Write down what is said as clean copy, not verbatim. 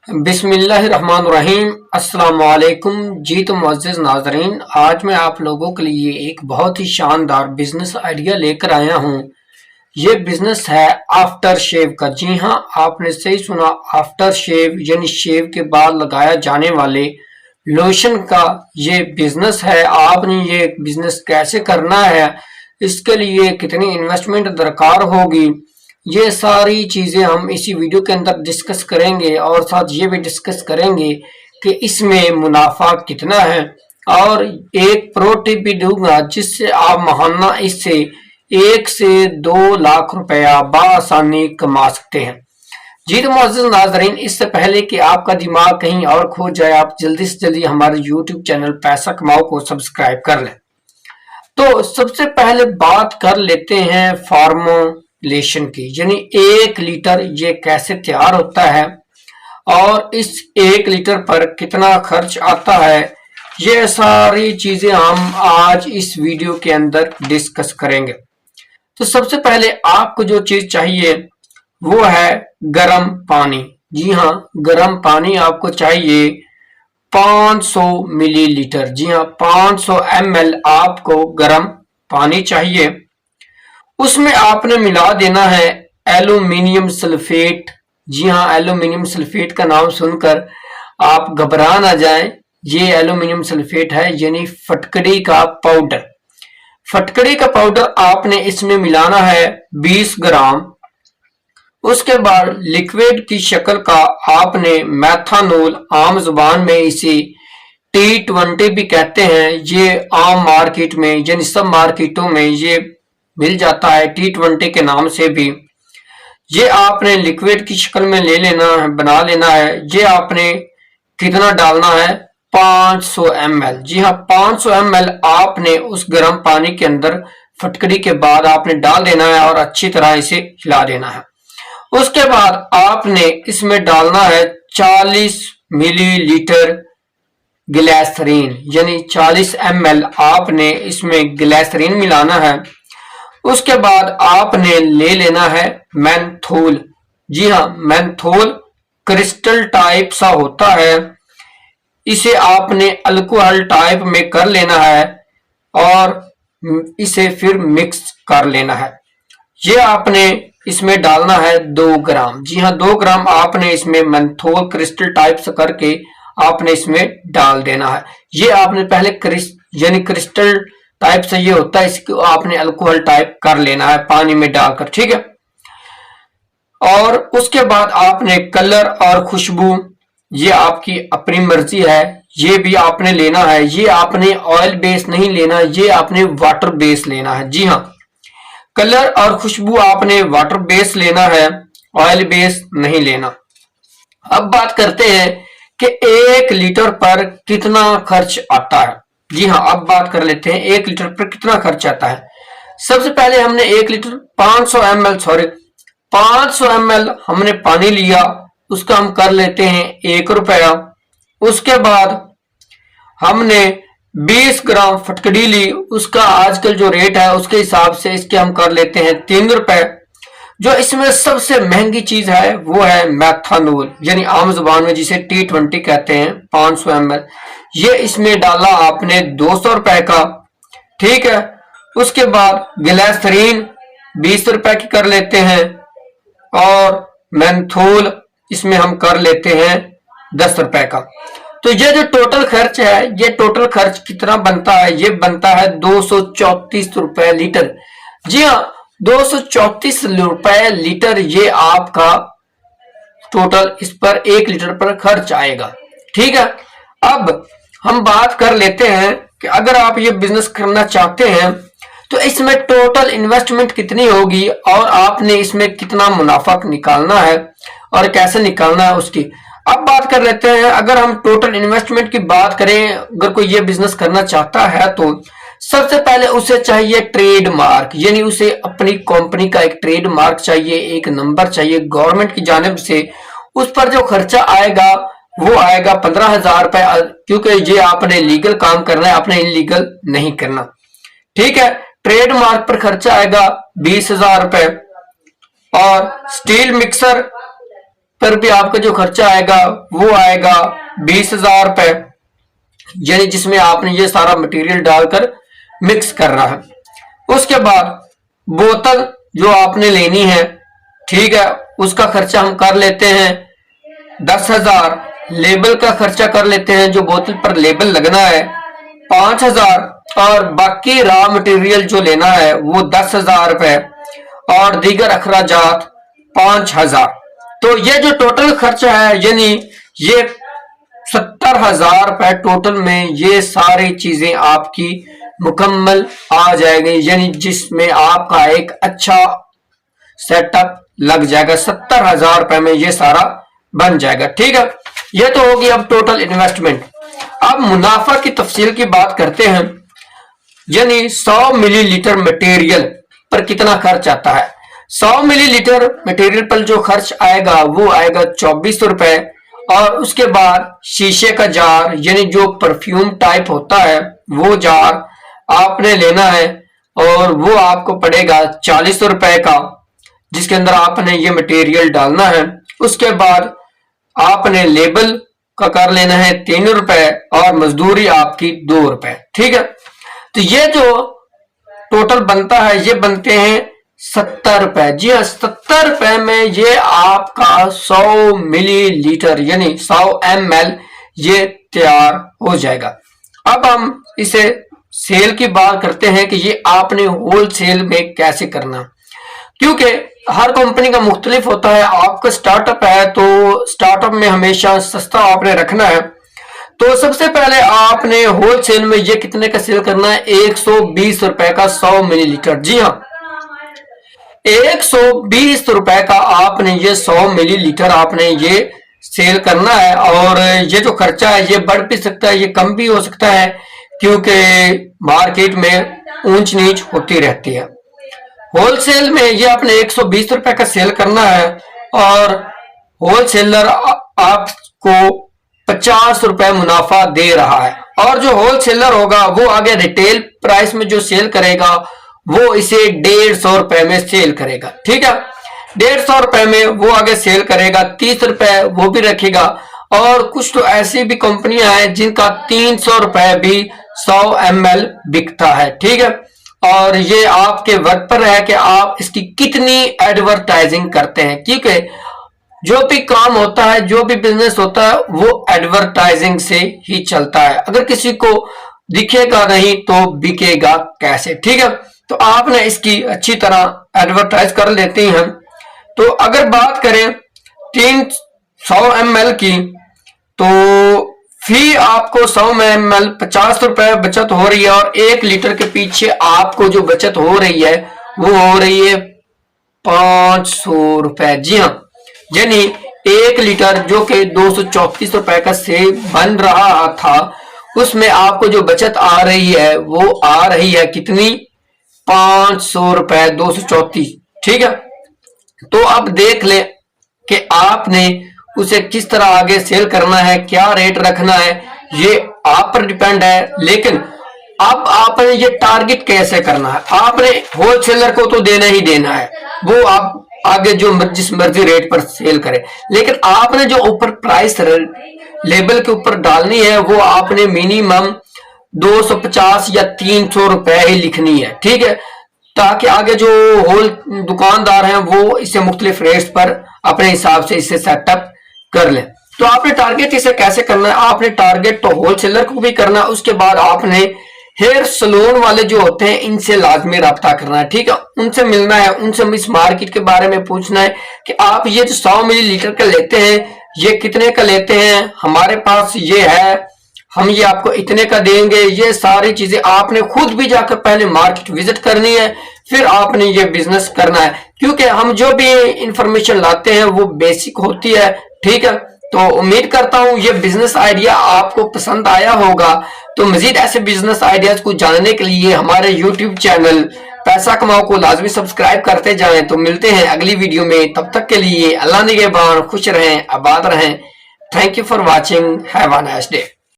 बिस्मिल्लाहिर्रहमानिर्रहीम। अस्सलाम वालेकुम जी। तो मुअज़्ज़िज़ नाज़रीन, आज मैं आप लोगों के लिए एक बहुत ही शानदार बिजनेस आइडिया लेकर आया हूँ। ये बिजनेस है आफ्टर शेव का। जी हाँ, आपने सही सुना, आफ्टर शेव यानी शेव के बाद लगाया जाने वाले लोशन का ये बिजनेस है। आपने ये बिजनेस कैसे करना है, इसके लिए कितनी इन्वेस्टमेंट दरकार होगी, ये सारी चीजें हम इसी वीडियो के अंदर डिस्कस करेंगे और साथ ये भी डिस्कस करेंगे कि इसमें मुनाफा कितना है। और एक प्रो टिप भी दूंगा जिससे आप महाना इससे 1 से 2 लाख रुपया बआसानी कमा सकते हैं। जी तो मुअज़्ज़िज़ नाज़रीन, इससे पहले कि आपका दिमाग कहीं और खो जाए, आप जल्दी से जल्दी हमारे यूट्यूब चैनल पैसा कमाओ को सब्सक्राइब कर लें। तो सबसे पहले बात कर लेते हैं फॉर्मुलेशन की, यानी 1 लीटर ये कैसे तैयार होता है और इस 1 लीटर पर कितना खर्च आता है। ये सारी चीजें हम आज इस वीडियो के अंदर डिस्कस करेंगे। तो सबसे पहले आपको जो चीज चाहिए वो है गर्म पानी। जी हाँ, गर्म पानी आपको चाहिए 500 मिलीलीटर। जी हाँ, 500 ml आपको गर्म पानी चाहिए। उसमें आपने मिला देना है एल्यूमिनियम सल्फेट। जी हाँ, एल्यूमिनियम सल्फेट का नाम सुनकर आप घबरा ना जाएं, ये एल्यूमिनियम सल्फेट है यानी फटकड़ी का पाउडर। फटकड़ी का पाउडर आपने इसमें मिलाना है 20 ग्राम। उसके बाद लिक्विड की शक्ल का आपने मेथानॉल, आम जुबान में इसे T20 भी कहते हैं, ये आम मार्केट में यानी सब मार्केटों में ये मिल जाता है T20 के नाम से भी। ये आपने लिक्विड की शक्ल में ले लेना है, बना लेना है। ये आपने कितना डालना है, 500 ml। जी हाँ, 500 ml आपने उस गर्म पानी के अंदर फटकड़ी के बाद आपने डाल देना है और अच्छी तरह इसे हिला देना है। उसके बाद आपने इसमें डालना है 40 मिलीलीटर ग्लिसरीन, यानी 40 ml आपने इसमें ग्लिसरीन मिलाना है। उसके बाद आपने ले लेना है मेंथोल। जी हाँ, मेंथोल क्रिस्टल टाइप सा होता है, इसे आपने अल्कोहल टाइप में कर लेना है और इसे फिर मिक्स कर लेना है। ये आपने इसमें डालना है 2 ग्राम। जी हाँ, 2 ग्राम आपने इसमें मेंथोल क्रिस्टल टाइप से करके आपने इसमें डाल देना है। ये आपने पहले यानी क्रिस्टल टाइप से ये होता है, इसको आपने अल्कोहल टाइप कर लेना है पानी में डालकर, ठीक है। और उसके बाद आपने कलर और खुशबू, ये आपकी अपनी मर्जी है, ये भी आपने लेना है। ये आपने ऑयल बेस नहीं लेना, ये आपने वाटर बेस लेना है। जी हाँ, कलर और खुशबू आपने वाटर बेस लेना है, ऑयल बेस नहीं लेना। अब बात करते हैं कि 1 लीटर पर कितना खर्च आता है। जी हाँ, अब बात कर लेते हैं 1 लीटर पर कितना खर्च आता है। सबसे पहले हमने 1 लीटर 500 ml हमने पानी लिया, उसका हम कर लेते हैं 1 रुपया। उसके बाद हमने 20 ग्राम फटकड़ी ली, उसका आजकल जो रेट है उसके हिसाब से इसके हम कर लेते हैं 3 रुपए। जो इसमें सबसे महंगी चीज है वो है मेथानॉल, यानी आम जुबान में जिसे T20 कहते हैं, 500 ml। ये इसमें डाला आपने 200 रुपए का, ठीक है। उसके बाद ग्लिसरीन 20 रुपए की कर लेते हैं और मेंथोल इसमें हम कर लेते हैं 10 रुपए का। तो ये जो टोटल खर्च है, ये टोटल खर्च कितना बनता है, ये बनता है 234 रुपए लीटर। जी हाँ, 234 रुपए लीटर ये आपका टोटल इस पर 1 लीटर पर खर्च आएगा, ठीक है। अब हम बात कर लेते हैं कि अगर आप ये बिजनेस करना चाहते हैं तो इसमें टोटल इन्वेस्टमेंट कितनी होगी और आपने इसमें कितना मुनाफा निकालना है और कैसे निकालना है उसकी। अब बात कर लेते हैं, अगर हम टोटल इन्वेस्टमेंट की बात करें, अगर कोई ये बिजनेस करना चाहता है तो सबसे पहले उसे चाहिए ट्रेडमार्क, यानी उसे अपनी कंपनी का एक ट्रेडमार्क चाहिए, एक नंबर चाहिए गवर्नमेंट की जानिब से। उस पर जो खर्चा आएगा वो आएगा 15,000 रुपए, क्योंकि ये आपने लीगल काम करना है, आपने इलीगल नहीं करना, ठीक है। ट्रेडमार्क पर खर्चा आएगा 20,000 रुपए और स्टील मिक्सर पर भी आपका जो खर्चा आएगा वो आएगा 20,000 रुपए, यानी जिसमें आपने ये सारा मटेरियल डालकर मिक्स करना है। उसके बाद बोतल जो आपने लेनी है, ठीक है, उसका खर्चा हम कर लेते हैं 10,000। लेबल का खर्चा कर लेते हैं, जो बोतल पर लेबल लगना है 5,000, और बाकी रॉ मटेरियल जो लेना है वो 10,000 रुपए, और दीगर अखराजात 5,000। तो ये जो टोटल खर्चा है, यानी ये 70,000 रुपए टोटल में ये सारी चीजें आपकी मुकम्मल आ जाएगी, यानी जिसमें आपका एक अच्छा सेटअप लग जाएगा। 70,000 रुपए में ये सारा बन जाएगा, ठीक है। ये तो होगी अब टोटल इन्वेस्टमेंट। अब मुनाफा की तफसील की बात करते हैं, यानी 100 मिलीलीटर मटेरियल पर कितना खर्च आता है। 100 मिलीलीटर मटेरियल पर जो खर्च आएगा वो आएगा 2400 रुपए, और उसके बाद शीशे का जार, यानी जो परफ्यूम टाइप होता है वो जार आपने लेना है, और वो आपको पड़ेगा 40 रुपए का, जिसके अंदर आपने ये मटेरियल डालना है। उसके बाद आपने लेबल का कर लेना है 3 रुपए, और मजदूरी आपकी 2 रुपए, ठीक है। तो ये जो टोटल बनता है ये बनते हैं 70 रुपए। जी हाँ, 70 रुपए में ये आपका 100 मिलीलीटर यानी 100 ml ये तैयार हो जाएगा। अब हम इसे सेल की बात करते हैं कि ये आपने होलसेल में कैसे करना, क्योंकि हर कंपनी का मुख्तलिफ होता है। आपका स्टार्टअप है तो स्टार्टअप में हमेशा सस्ता आपने रखना है। तो सबसे पहले आपने होलसेल में ये कितने का सेल करना है, 120 रुपए का 100 मिलीलीटर। जी हाँ, 120 रुपए का आपने ये 100 मिलीलीटर आपने ये सेल करना है। और ये जो खर्चा है ये बढ़ भी सकता है, ये कम भी हो सकता है, क्योंकि मार्केट में ऊंच नीच होती रहती है। होलसेल में ये आपने 120 रुपए का सेल करना है, और होलसेलर आपको 50 रुपए मुनाफा दे रहा है। और जो होलसेलर होगा वो आगे रिटेल प्राइस में जो सेल करेगा वो इसे 150 रुपए में सेल करेगा, ठीक है। 150 रुपए में वो आगे सेल करेगा, 30 रुपए वो भी रखेगा। और कुछ तो ऐसी भी कंपनियां हैं जिनका 300 रुपए भी 100 ml बिकता है, ठीक है। और ये आपके वर्क पर है कि आप इसकी कितनी एडवर्टाइजिंग करते हैं, क्योंकि जो भी काम होता है, जो भी बिजनेस होता है वो एडवर्टाइजिंग से ही चलता है। अगर किसी को दिखेगा नहीं तो बिकेगा कैसे, ठीक है। तो आपने इसकी अच्छी तरह एडवर्टाइज कर लेते हैं। तो अगर बात करें 300 ml की, तो फी आपको 100 ml 50 रुपए बचत हो रही है, और 1 लीटर के पीछे आपको जो बचत हो रही है वो हो रही है 500 रुपए। जी हाँ, यानी 1 लीटर जो कि 234 रुपए का से बन रहा था, उसमें आपको जो बचत आ रही है वो आ रही है कितनी, 500 रुपए 234, ठीक है। तो अब देख ले कि आपने उसे किस तरह आगे सेल करना है, क्या रेट रखना है, ये आप पर डिपेंड है। लेकिन अब आपने ये टारगेट कैसे करना है, आपने होलसेलर को तो देना ही देना है, वो आप आगे जो जिस मर्जी रेट पर सेल करे, लेकिन आपने जो ऊपर प्राइस लेबल के ऊपर डालनी है वो आपने मिनिमम 250 या 300 रुपए ही लिखनी है, ठीक है, ताकि आगे जो होल दुकानदार हैं वो इसे मुख्तलिफ रेट्स पर अपने हिसाब से इसे सेटअप कर लें। तो आपने टारगेट इसे कैसे करना है, आपने टारगेट तो होलसेलर को भी करना है। उसके बाद आपने हेयर सलून वाले जो होते हैं इनसे लाजमी रब्ता करना है, ठीक है, उनसे मिलना है, उनसे इस मार्केट के बारे में पूछना है कि आप ये जो 100 मिलीलीटर का लेते हैं ये कितने का लेते हैं, हमारे पास ये है, हम ये आपको इतने का देंगे। ये सारी चीजें आपने खुद भी जाकर पहले मार्केट विजिट करनी है, फिर आपने ये बिजनेस करना है, क्योंकि हम जो भी इंफॉर्मेशन लाते हैं वो बेसिक होती है, ठीक है। तो उम्मीद करता हूं ये बिजनेस आइडिया आपको पसंद आया होगा। तो मजीद ऐसे बिजनेस आइडियाज को जानने के लिए हमारे यूट्यूब चैनल पैसा कमाओ को लाजमी सब्सक्राइब करते जाएं। तो मिलते हैं अगली वीडियो में, तब तक के लिए अल्लाह निगहबान, खुश रहें, आबाद रहें। Thank you for watching, have a nice day.